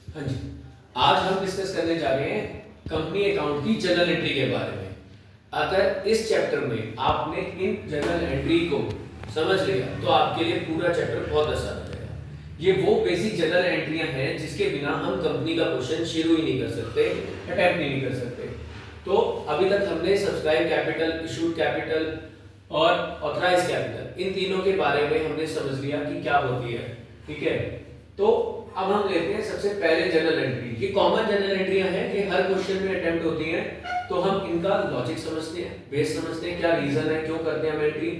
हाँ जी, आज हम डिस्कस करने जा रहे हैं कंपनी अकाउंट की जर्नल एंट्री के बारे में। अगर इस चैप्टर में आपने इन जर्नल एंट्री को समझ लिया तो आपके लिए पूरा चैप्टर बहुत आसान हो जाएगा। ये वो बेसिक जर्नल एंट्रियां हैं जिसके बिना हम कंपनी का क्वेश्चन शुरू ही नहीं कर सकते, अटेम्प्ट नहीं कर सकते। तो अभी तक हमने सब्सक्राइब कैपिटल, इशूड कैपिटल और ऑथराइज कैपिटल, इन तीनों के बारे में हमने समझ लिया कि क्या होती है। ठीक है, तो अब हम लेते हैं सबसे पहले जनरल एंट्री। ये कॉमन जनरल एंट्रियां हैं, ये हर क्वेश्चन में अटेम्प्ट होती हैं, तो हम इनका लॉजिक समझते हैं, बेस समझते हैं, क्या रीजन है, क्यों करते हैं हम एंट्री।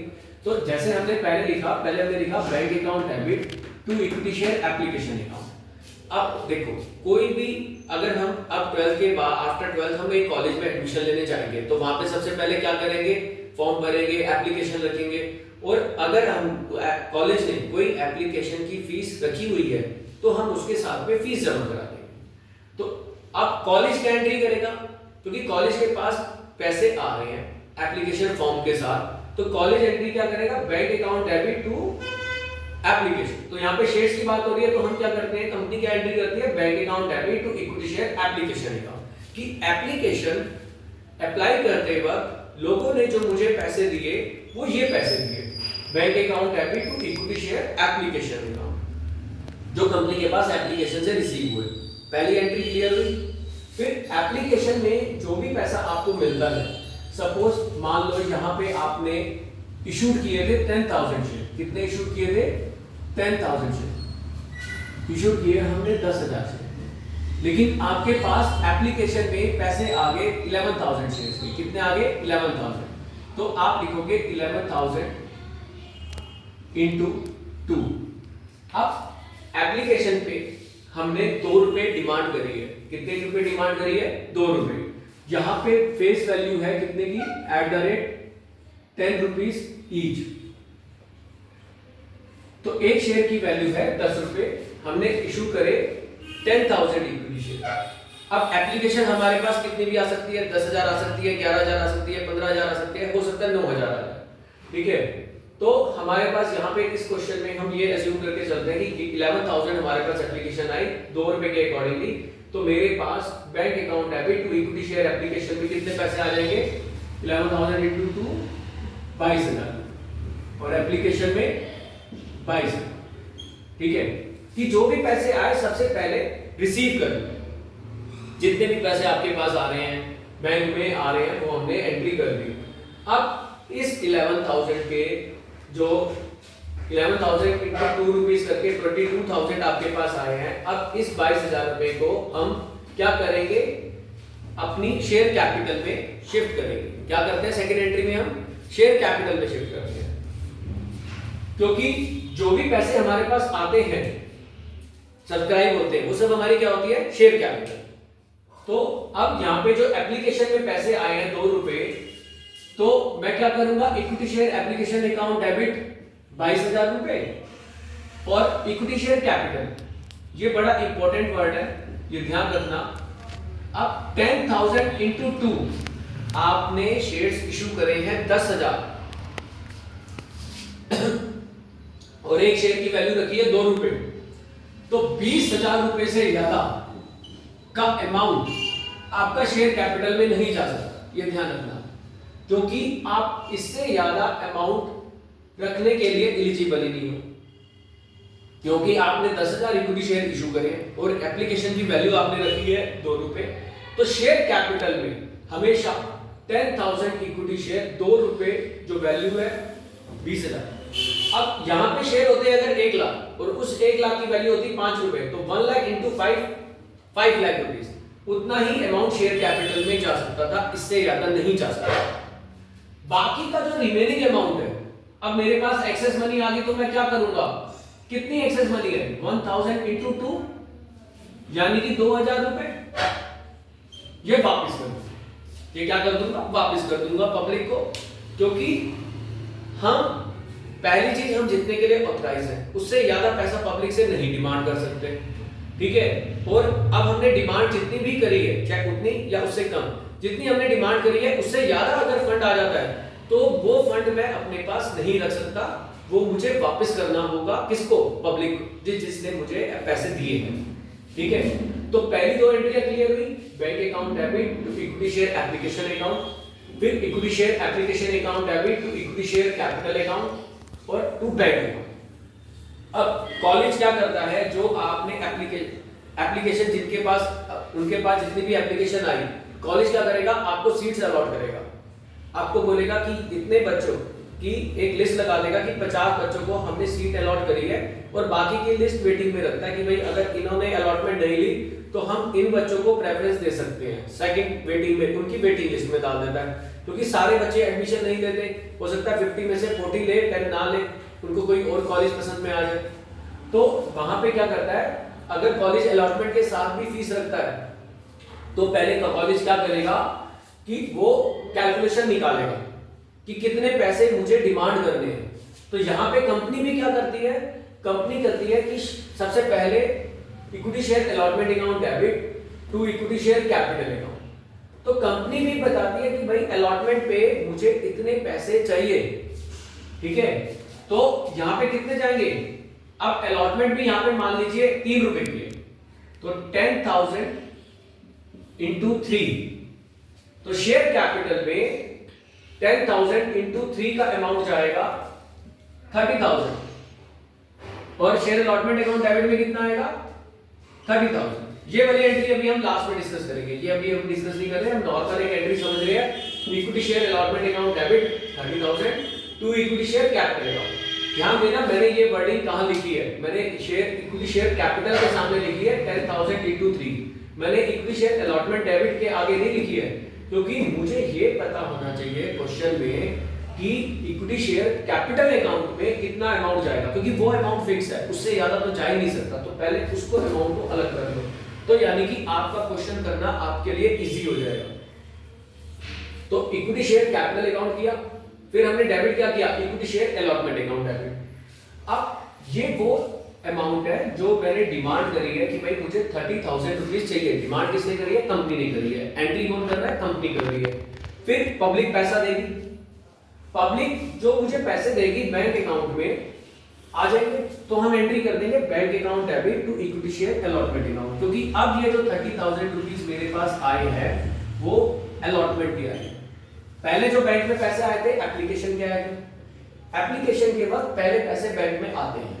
तो जैसे हमने पहले हमने लिखा bank account debit to equity share application account. अब देखो, कोई भी अगर हम अब 12th के बाद आफ्टर 12th हम एक कॉलेज में एडमिशन लेने जाएंगे तो वहां पे सबसे पहले क्या करेंगे, फॉर्म भरेंगे, एप्लीकेशन रखेंगे। और अगर हम कॉलेज ने कोई एप्लीकेशन की फीस रखी हुई है तो हम उसके साथ में फीस जमा करा देंगे। तो अब कॉलेज क्या एंट्री करेगा, क्योंकि कॉलेज के पास पैसे आ रहे हैं एप्लीकेशन फॉर्म के साथ, तो कॉलेज एंट्री क्या करेगा, bank account debit to application. तो यहाँ पे शेयर्स की बात हो रही है तो हम क्या करते हैं, कंपनी क्या एंट्री करती है, bank account debit to equity share application account. कि एप्लीकेशन अप्लाई करते वक्त लोगों ने जो मुझे पैसे दिए वो ये पैसे दिए, bank account debit to equity share application account, जो कंपनी के पास एप्लीकेशन से रिसीव हुए। पहली एंट्री क्लियर हुई। फिर एप्लीकेशन में जो भी पैसा आपको मिलता है, सपोज मान लो यहाँ पे आपने इशूड किए थे 10,000 शेयर। कितने इशूड किए थे, 10,000 शेयर इशूड किए हमने 10,000 शेयर, लेकिन आपके पास एप्लीकेशन में पैसे आ गए 11,000 शेयर के। कितने आ गए, 11,000। तो आप लिखोगे 11,000 इंटू 2। अब एप्लीकेशन पे हमने 2 रुपए डिमांड करी है। कितने रुपए डिमांड करी है, 2 रुपए। यहां पे फेस वैल्यू है कितने की, @10 रुपीज ईच। तो एक शेयर की वैल्यू है 10 रुपए, हमने इशू करे 10,000 इक्विटी शेयर। अब एप्लीकेशन हमारे पास कितनी भी आ सकती है, 10,000 आ सकती है, 11,000 आ सकती है, 15,000 आ सकती है, हो सकता है 9,000 आ जाए। ठीक है, तो हमारे पास यहाँ पे इस क्वेश्चन में हम ये अज्यूम करके चलते हैं कि 11,000 हमारे पास एप्लीकेशन आई 2 रुपए के अकॉर्डिंगली। तो मेरे पास bank account debit to equity share application में कितने पैसे आ जाएंगे, 11,000 इंटू 2 22,000 और एप्लीकेशन में 22,000। ठीक है, कि जो भी पैसे आए सबसे पहले रिसीव कर, जितने भी पैसे आपके पास आ रहे हैं बैंक में आ रहे हैं वो हमने एंट्री कर दी। अब इस 11,000 के जो 11,000 इंटू 2 रुपीज करके 22,000 आपके पास आए हैं। अब इस 22,000 रुपए को हम क्या करेंगे, अपनी शेयर कैपिटल में शिफ्ट करेंगे। क्या करते हैं, सेकंड एंट्री में हम शेयर कैपिटल में शिफ्ट करते हैं, क्योंकि जो भी पैसे हमारे पास आते हैं सब्सक्राइब होते हैं वो सब हमारी क्या होती है, शेयर कैपिटल। तो अब यहाँ पे जो एप्लीकेशन में पैसे आए हैं 2 रुपए, तो मैं क्या करूंगा, equity share application account debit 22,000 रुपए और इक्विटी शेयर कैपिटल, ये बड़ा इंपॉर्टेंट वर्ड है, ये ध्यान रखना। अब 10,000 इंटू 2 आपने शेयर्स इशू करे हैं 10,000 और एक शेयर की वैल्यू रखी है 2 रुपए, तो 20,000 रुपए से ज्यादा का अमाउंट आपका शेयर कैपिटल में नहीं जा सकता, ये ध्यान रखना, क्योंकि आप इससे ज्यादा अमाउंट रखने के लिए एलिजिबल ही नहीं हो, क्योंकि आपने 10,000 इक्विटी शेयर इशू करे और एप्लीकेशन की वैल्यू आपने रखी है 2 रुपए। तो शेयर कैपिटल में हमेशा 10,000 इक्विटी शेयर 2 रुपए जो वैल्यू है 20,000। अब यहां पे शेयर होते हैं अगर 1 लाख और उस 1 लाख की वैल्यू होती 5 रुपए, तो 1 लाख इंटू 5 लाख रुपीज, उतना ही अमाउंट शेयर कैपिटल में जा सकता था, इससे ज्यादा नहीं जा सकता। बाकी का जो रिमेनिंग अमाउंट है, अब मेरे पास एक्सेस मनी आ गई तो मैं क्या करूंगा, कितनी एक्सेस मनी है, 1000 इंटू 2 यानी कि 2,000 रुपए, ये वापस कर दूंगा। ये क्या कर दूंगा, वापस कर दूंगा पब्लिक को, क्योंकि हम पहली चीज हम जितने के लिए ऑथराइज है उससे ज्यादा पैसा पब्लिक से नहीं डिमांड कर सकते। ठीक है, और अब हमने डिमांड जितनी भी करी है, चाहे उतनी या उससे कम, जितनी हमने डिमांड करी है उससे ज्यादा अगर फंड आ जाता है तो वो फंड मैं अपने पास नहीं रख सकता, वो मुझे वापस करना होगा। किसको, पब्लिक, जिसने मुझे पैसे दिए हैं। ठीक है, तो पहली दो एंट्रियां क्लियर हुई, bank account debit to equity share application account, फिर equity share application account debit to equity share capital account और टू बैंक अकाउंट। अब कॉलेज क्या करता है, जो आपने एप्लीकेशन जिनके पास उनके पास जितनी भी एप्लीकेशन आई, कॉलेज क्या करेगा, आपको सीट्स अलॉट करेगा, आपको बोलेगा कि इतने बच्चों की एक लिस्ट लगा देगा कि 50 बच्चों को हमने सीट अलॉट करी है और बाकी की लिस्ट वेटिंग में रखता है कि भाई अगर इन्होंने अलॉटमेंट नहीं ली तो हम इन बच्चों को प्रेफरेंस दे सकते हैं, सेकंड वेटिंग में उनकी वेटिंग लिस्ट में डाल देता है, क्योंकि सारे बच्चे एडमिशन नहीं लेते, हो सकता है 50 में से 40 ले, 10 ना ले, उनको कोई और कॉलेज पसंद में आ जाए। तो वहां पे क्या करता है, अगर कॉलेज अलॉटमेंट के साथ भी फीस रखता है तो पहले कॉलेज क्या करेगा कि वो कैलकुलेशन निकालेगा कि कितने पैसे मुझे डिमांड करने हैं। तो यहाँ पे कंपनी भी क्या करती है, कंपनी करती है कि सबसे पहले equity share allotment account debit to equity share capital account. तो कंपनी भी बताती है कि भाई अलॉटमेंट पे मुझे इतने पैसे चाहिए, ठीक है। तो यहाँ पे कितने जाएंगे, अब अलॉटमेंट भी यहाँ पे मान लीजिए 3 रुपए की है, तो 10,000 इंटू 3, तो शेयर कैपिटल में 10,000 इंटू 3 का अमाउंट जाएगा 30,000 और शेयर अलॉटमेंट अकाउंट डेबिट में कितना आएगा 30,000। ये वाली एंट्री अभी हम लास्ट में डिस्कस करेंगे, ये अभी हम डिस्कस नहीं कर रहे, हम नॉर्मल एक एंट्री समझ रहे हैं। Equity share allotment account debit 30,000 to equity share capital account. ध्यान देना मैंने ये वर्डिंग कहां लिखी है, मैंने शेयर इक्विटी शेयर कैपिटल के सामने लिखी है 10,000 इंटू 3, मैंने इक्विटी शेयर अलॉटमेंट डेबिट के आगे नहीं लिखी है, क्योंकि मुझे ये पता होना चाहिए क्वेश्चन में कि इक्विटी शेयर कैपिटल अकाउंट में कितना अमाउंट जाएगा, क्योंकि वो अमाउंट फिक्स है, उससे ज्यादा तो जा ही नहीं सकता, तो पहले उसको अमाउंट को अलग कर लो, तो यानी कि आपका क्वेश्चन करना आपके लिए इजी हो जाएगा। तो इक्विटी शेयर कैपिटल अकाउंट किया, फिर हमने डेबिट क्या किया, equity share allotment account debit. अब ये वो अमाउंट है जो मैंने डिमांड करी है कि भाई मुझे 30,000 रुपीज चाहिए, डिमांड किसने करी है, कंपनी ने करी है, एंट्री कौन कर रहा है, कंपनी कर रही है। फिर पब्लिक पैसा देगी, पब्लिक जो मुझे पैसे देगी बैंक अकाउंट में आ जाएंगे, तो हम एंट्री कर देंगे bank account debit to equity share allotment account, क्योंकि अब ये जो 30,000 रुपीज मेरे पास आए हैं वो अलॉटमेंट के आए। पहले जो बैंक में पैसे आए थे एप्लीकेशन के आए थे, एप्लीकेशन के वक्त पहले पैसे बैंक में आते हैं,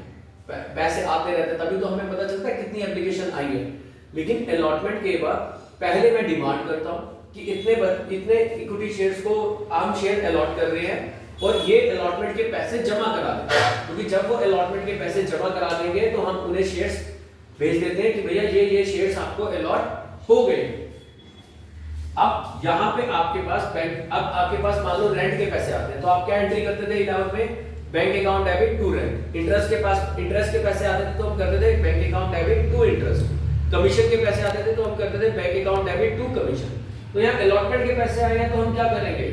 पैसे आते रहते, तभी तो हमें पता चलता है कितनी एप्लीकेशन आई है। लेकिन अलॉटमेंट के बाद पहले मैं डिमांड करता हूं कि इतने इक्विटी शेयर्स को आम शेयर अलॉट कर रहे हैं और ये अलॉटमेंट के पैसे जमा करा दें, क्योंकि जब वो अलॉटमेंट के पैसे जमा करा देंगे तो हम उन्हें शेयर्स भेज देते हैं कि भैया ये शेयर्स आपको अलॉट हो गए। अब यहाँ पे आपके पास बैंक, अब आपके पास मान लो रेंट के पैसे आते हैं, तो आप क्या एंट्री करते थे 11 में, bank account debit to rent. Interest के पैसे आते थे तो हम करते थे bank account debit to interest. Commission के पैसे आते थे तो हम करते थे bank account debit to commission. तो यहाँ अलॉटमेंट के पैसे आए हैं तो हम क्या करेंगे,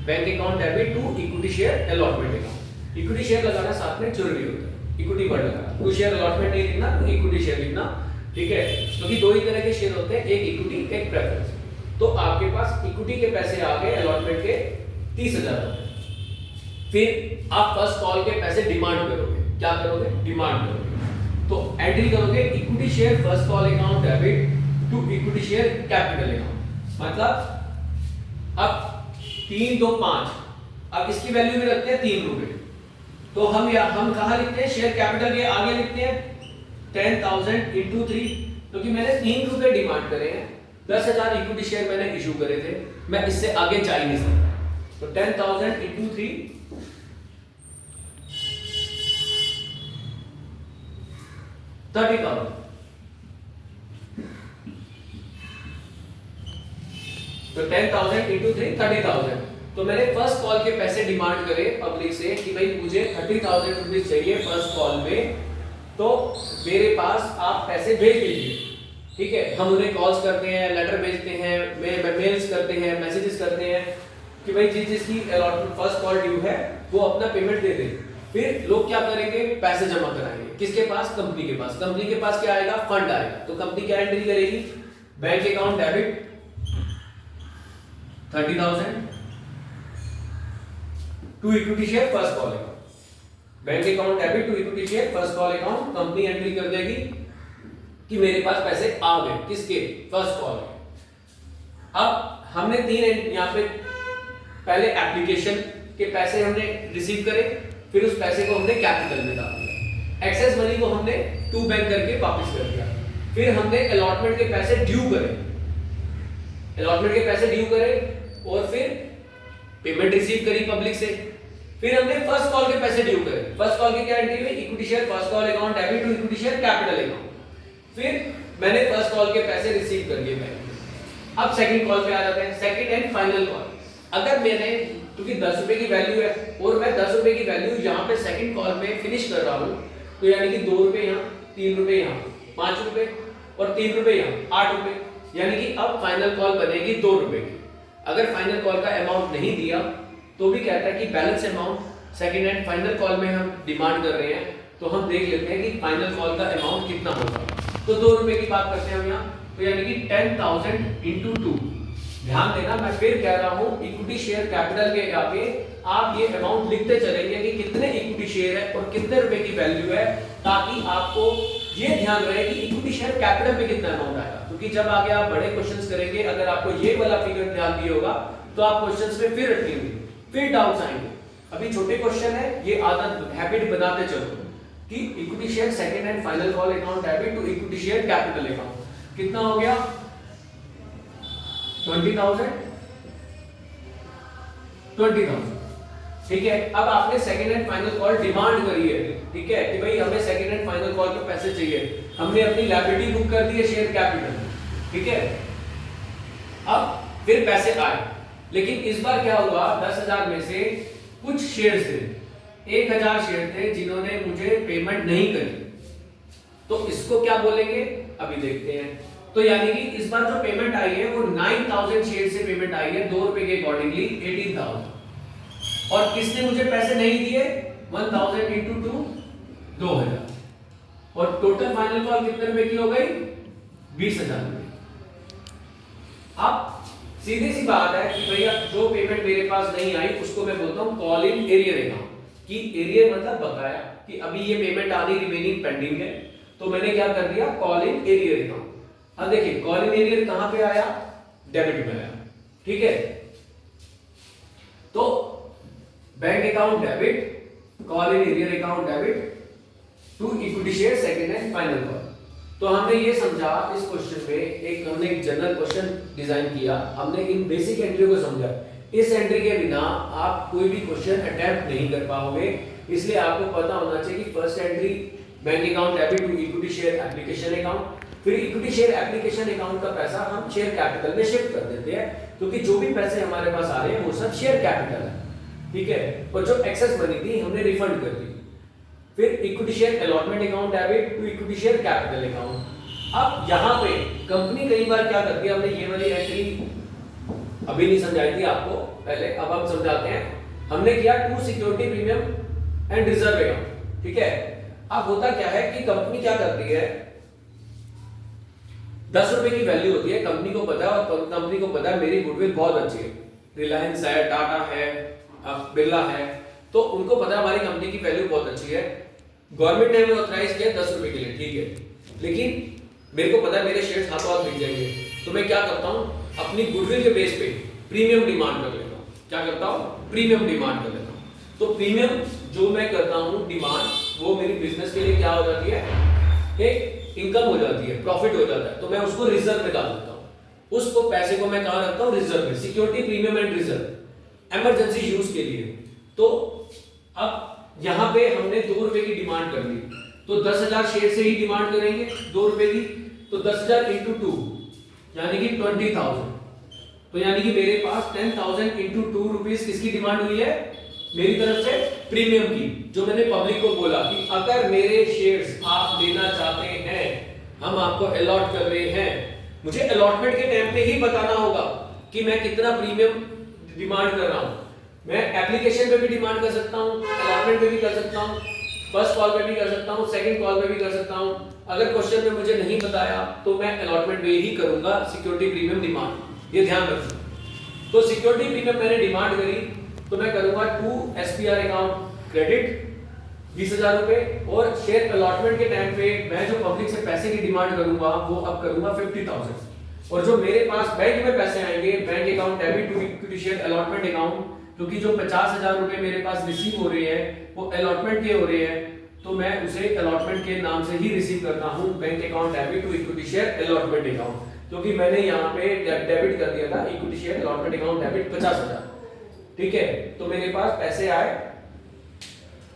bank account debit to equity share allotment account. Equity share लगाना साथ में जरूरी होता है, इक्विटी वर्ड लगाना, टू शेयर अलॉटमेंट नहीं लिखना, तो इक्विटी शेयर लिखना, ठीक है, क्योंकि दो ही तरह के शेयर होते हैं, एक इक्विटी एक प्रेफरेंस। तो आपके पास इक्विटी के पैसे आ गए अलॉटमेंट के 30,000। फिर आप फर्स्ट कॉल के पैसे डिमांड करोगे, क्या करोगे, डिमांड करोगे, तो एंट्री करोगे equity share first call account debit to equity share capital account. मतलब अब 3 2 5, अब इसकी वैल्यू में रखते हैं 3 रुपए, तो हम कहां लिखते हैं, शेयर कैपिटल के आगे लिखते हैं 10,000 इंटू 3, क्योंकि मैंने 3 रुपए डिमांड करे हैं, 10,000 इक्विटी शेयर मैंने इशू करे थे, मैं इससे आगे जा ही नहीं सकता। तो 10,000 इंटू 3 30,000, तो 10,000 इंटू 3 30,000। तो मैंने फर्स्ट कॉल के पैसे डिमांड करे पब्लिक से कि भाई मुझे 30,000 रुपीज चाहिए फर्स्ट कॉल में, तो मेरे पास आप पैसे भेज दीजिए, ठीक है। हम उन्हें कॉल्स करते हैं, लेटर भेजते हैं, मेल्स करते हैं, मैसेजेस करते हैं कि भाई जिसकी अलॉटमेंट फर्स्ट कॉल ड्यू है वो अपना पेमेंट दे दे। फिर लोग क्या करेंगे, पैसे जमा कराएंगे, किसके पास, कंपनी के पास। कंपनी के पास क्या आएगा, फंड आएगा, तो कंपनी क्या एंट्री करेगी, bank account debit 30,000 to equity share first call account, bank account debit to equity share first call account, company entry कर देगी कि मेरे पास पैसे आ गए, किसके, फर्स्ट कॉल के। अब हमने तीन यहाँ पे पहले एप्लीकेशन के पैसे हमने रिसीव करे, फिर उस पैसे को हमने कैपिटल में डाल दिया, एक्सेस मनी को हमने टू बैंक करके वापस कर दिया, फिर हमने अलॉटमेंट के पैसे ड्यू करे, अलॉटमेंट के पैसे ड्यू करे और फिर पेमेंट रिसीव करी पब्लिक से, फिर हमने फर्स्ट कॉल के पैसे ड्यू करे। फर्स्ट कॉल की क्या एंट्री हुई, equity share first call account debit to equity share capital account, फिर मैंने फर्स्ट कॉल के पैसे रिसीव कर लिए बैंक। अब सेकंड कॉल पे आ जाते हैं, सेकंड एंड फाइनल कॉल। अगर मैंने, क्योंकि 10 रुपए की वैल्यू है और मैं 10 रुपए की वैल्यू यहाँ पे सेकंड कॉल में फिनिश कर रहा हूँ, तो यानी कि 2 रुपए यहाँ, 3 रुपए यहाँ, 5 रुपए और 3 रुपए यहाँ, 8 रुपए, यानी कि अब फाइनल कॉल बनेगी 2 रुपए की। अगर फाइनल कॉल का अमाउंट नहीं दिया तो भी कहता है कि balance amount second and final call में हम डिमांड कर रहे हैं, तो हम देख लेते हैं कि फाइनल कॉल का अमाउंट कितना होगा। तो 2 रुपए की बात करते हैं हम यहाँ, तो यानी कि 10,000 इंटू 2। ध्यान देना, मैं फिर कह रहा हूँ इक्विटी शेयर कैपिटल के आगे आप ये अमाउंट लिखते चलेंगे कि कितने इक्विटी शेयर है और कितने रुपए की वैल्यू है, ताकि आपको ये ध्यान रहे कि इक्विटी शेयर कैपिटल में कितना अमाउंट आएगा। क्योंकि जब आगे आप बड़े क्वेश्चंस करेंगे, अगर आपको ये वाला फिगर ध्यान दिया होगा तो आप क्वेश्चंस में फिर अटकेंगे, फिर डाउट्स आएंगे। अभी छोटे क्वेश्चन है, ये आदत हैबिट बनाते चलो कि equity share second and final call account debit to equity share capital account कितना हो गया, 20,000, 20,000। ठीक है, अब आपने second and final call demand करी है, ठीक है, कि भाई हमें सेकंड एंड फाइनल कॉल के पैसे चाहिए, हमने अपनी लायबिलिटी बुक कर दी है शेयर कैपिटल, ठीक है। अब फिर पैसे आए, लेकिन इस बार क्या हुआ, 10,000 में से कुछ शेयर्स थे, 1,000 शेयर थे जिन्होंने मुझे पेमेंट नहीं करी, तो इसको क्या बोलेंगे अभी देखते हैं। तो यानी कि इस बार जो पेमेंट आई है वो 9,000 शेयर से पेमेंट आई है, 2 रुपए के अकॉर्डिंगली 18,000, और किसने मुझे पैसे नहीं दिए, 1,000 इंटू 2 2,000, और टोटल फाइनल कॉल कितने रुपए की हो गई, 20,000 रुपए। अब सीधी सी बात है कि भैया जो पेमेंट मेरे पास नहीं आई उसको मैं बोलता हूं कॉल इन एरियर अकाउंट, कि एरियर मतलब बकाया, कि अभी ये पेमेंट आनी रिमेनिंग पेंडिंग है, तो मैंने क्या कर दिया, कॉल इन एरियर अकाउंट। अब देखिए कॉल इन एरियर कहां पे आया, डेबिट में आया, ठीक है। तो bank account debit, call in arrear account debit to equity share second and final call. तो हमने ये समझा इस क्वेश्चन में, हमने एक जनरल क्वेश्चन डिजाइन किया, हमने इन बेसिक एंट्री को समझा। इस एंट्री के बिना आप कोई भी क्वेश्चन अटेम्प्ट नहीं कर पाओगे, इसलिए आपको पता होना चाहिए कि first entry bank account debit to equity share application account, फिर इक्विटी शेयर एप्लीकेशन अकाउंट का पैसा हम शेयर कैपिटल में शिफ्ट कर देते हैं, क्योंकि जो भी पैसे हमारे पास आ रहे हैं वो सब शेयर कैपिटल है, ठीक है। और जो एक्सेस मनी थी हमने रिफंड कर दी। फिर equity share allotment account debit to equity share capital account. अब यहाँ पे कंपनी कई बार क्या करती है, हमने ये वाली एंट्री अभी नहीं समझाई थी आपको पहले, अब हम समझाते हैं। हमने किया to security premium and reserve account, ठीक है। अब होता क्या है कि कंपनी क्या करती है, 10 रुपए की वैल्यू होती है, कंपनी को पता है, और कंपनी को पता है मेरी गुडविल बहुत अच्छी है, रिलायंस है, टाटा है, बिरला है, तो उनको पता है हमारी कंपनी की वैल्यू बहुत अच्छी है, गवर्नमेंट ने हमें ऑथराइज किया 10 रुपए के लिए, ठीक है। लेकिन मेरे को पता है मेरे शेयर्स हाथों हाथ बिक जाएंगे, तो मैं क्या करता हूँ, अपनी गुडविल के बेस पे प्रीमियम डिमांड कर लेता हूँ। क्या करता हूँ, प्रीमियम डिमांड कर लेता हूँ। तो प्रीमियम जो मैं करता हूँ डिमांड, वो मेरी बिजनेस के लिए क्या हो जाती है, एक इनकम हो जाती है, प्रॉफिट हो जाता है, तो मैं उसको रिजर्व में डाल देता हूँ। उसको पैसे को मैं कहाँ रखता हूँ, रिजर्व में, security premium and reserve, emergency use के लिए। तो अब यहाँ पे हमने 2 रुपए की डिमांड कर ली, तो 10,000 शेयर से ही डिमांड करेंगे 2 रुपए की, तो 10,000 इंटू 2 यानी कि 20,000, तो यानी कि मेरे पास 10,000 इंटू 2 रुपीज किसकी डिमांड हुई है, मेरी तरफ से प्रीमियम की, जो मैंने पब्लिक को बोला कि अगर मेरे शेयर्स आप लेना चाहते हैं, हम आपको अलॉट कर रहे हैं, मुझे अलॉटमेंट के टाइम पे ही बताना होगा कि मैं कितना प्रीमियम डिमांड कर रहा हूं। मैं एप्लीकेशन पे भी डिमांड कर सकता हूं, अलॉटमेंट पे भी कर सकता हूं, फर्स्ट कॉल पे भी कर सकता हूं, सेकंड कॉल पे भी कर सकता हूं। अगर क्वेश्चन में मुझे नहीं बताया तो मैं अलॉटमेंट पे ही करूंगा सिक्योरिटी प्रीमियम डिमांड, ये ध्यान रखना। तो सिक्योरिटी प्रीमियम मैंने डिमांड करी, तो मैं करूंगा टू एसपीआर अकाउंट क्रेडिट 20,000 रुपए, और शेयर अलॉटमेंट के टाइम पे मैं जो पब्लिक से पैसे की डिमांड करूंगा वो अब करूंगा 50,000, और जो मेरे पास बैंक में पैसे आएंगे, bank account debit to equity share allotment account, क्योंकि जो 50,000 रुपए मेरे पास रिसीव हो रहे हैं वो अलॉटमेंट के हो रहे हैं, तो मैं उसे अलॉटमेंट के नाम से ही रिसीव करता हूं, bank account debit to equity share allotment account, क्योंकि मैंने यहाँ पे डेबिट कर दिया था equity share allotment account debit 50,000। ठीक है, तो मेरे पास पैसे आए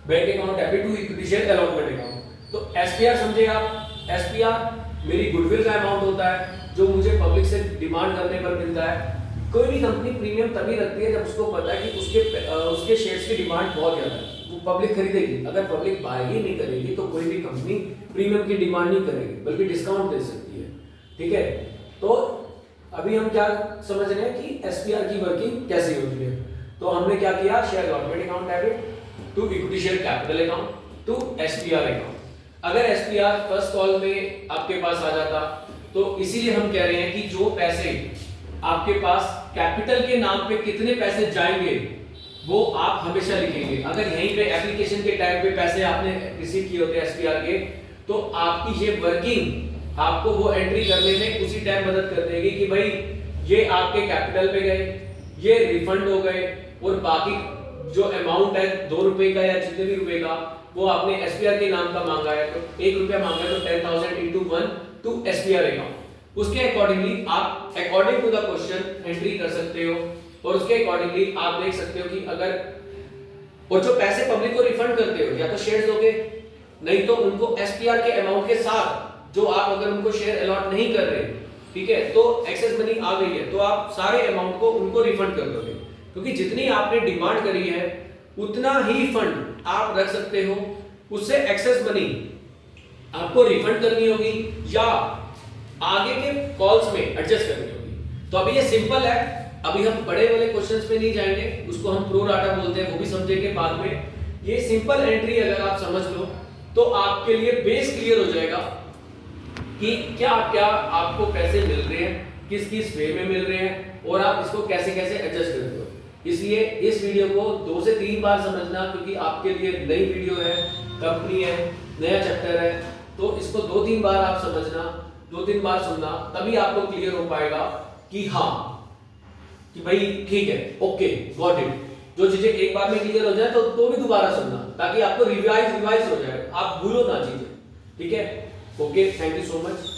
bank account debit to equity share allotment account. तो एसपीआर समझे आप, एसपीआर मेरी गुडविल का अमाउंट होता है जो मुझे पब्लिक से डिमांड करने पर मिलता है। कोई भी कंपनी प्रीमियम तभी रखती है जब उसको पता है कि उसके शेयर्स की डिमांड बहुत ज्यादा है, वो पब्लिक खरीदेगी। अगर पब्लिक बाय ही नहीं करेगी तो कोई भी कंपनी प्रीमियम की डिमांड नहीं करेगी, बल्कि डिस्काउंट दे सकती है। ठीक है, तो अभी हम क्या समझ रहे हैं कि एसपीआर की वर्किंग कैसे होती है। तो हमने क्या किया, share allotment account debit to equity share capital account to SPR account. अगर एसपीआर फर्स्ट कॉल में आपके पास आ जाता तो इसीलिए हम कह रहे हैं कि जो पैसे आपके पास कैपिटल के नाम पे कितने पैसे जाएंगे वो आप हमेशा लिखेंगे। अगर यहीं पे एप्लीकेशन के टाइम पे पैसे आपने रिसीव किए होते हैं एसपीआर के, तो आपकी ये वर्किंग आपको वो एंट्री करने में उसी टाइम मदद कर देगी कि भाई ये आपके कैपिटल पे गए, ये रिफंड हो गए, और बाकी जो अमाउंट है 2 रुपए का या जितने भी रुपए का वो आपने एसपीआर के नाम का मांगा है, तो 1 रुपया मांगा है तो 10,000 into 1 टू एसपीआर अकाउंट। उसके अकॉर्डिंगली आप according to the question entry कर सकते हो, और उसके अकॉर्डिंगली आप देख सकते हो कि अगर, और जो पैसे पब्लिक को रिफंड करते हो या तो शेयर्स दोगे, नहीं तो उनको एसपीआर के अमाउंट के साथ जो आप अगर उनको शेयर अलॉट नहीं कर रहे, ठीक है, तो एक्सेस मनी आ गई है तो आप सारे अमाउंट को उनको रिफंड कर दोगे, क्योंकि जितनी आपने डिमांड करी है उतना ही फंड आप रख सकते हो। उससे एक्सेस मनी आपको रिफंड करनी होगी या आगे के कॉल्स में एडजस्ट करनी होगी। तो अभी ये सिंपल है, अभी हम बड़े वाले क्वेश्चंस पे नहीं जाएंगे, उसको हम प्रो राटा बोलते हैं, वो भी समझेंगे बाद में। ये सिंपल एंट्री अगर आप समझ लो तो आपके लिए बेस क्लियर हो जाएगा कि क्या क्या आपको पैसे मिल रहे हैं, किस किस वे में मिल रहे हैं, और आप इसको कैसे कैसे एडजस्ट करते हो। इसलिए इस वीडियो को 2 से 3 बार समझना, क्योंकि आपके लिए नई वीडियो है, कंपनी है, नया चैप्टर है, तो इसको 2-3 बार आप समझना, 2-3 बार सुनना, तभी आपको क्लियर हो पाएगा कि हाँ कि भाई ठीक है, ओके गॉट इट। जो चीजें एक बार में क्लियर हो जाए तो भी दोबारा सुनना, ताकि आपको रिवाइज हो जाए, आप भूलो ना चीजें। ठीक है, okay, thank you so much.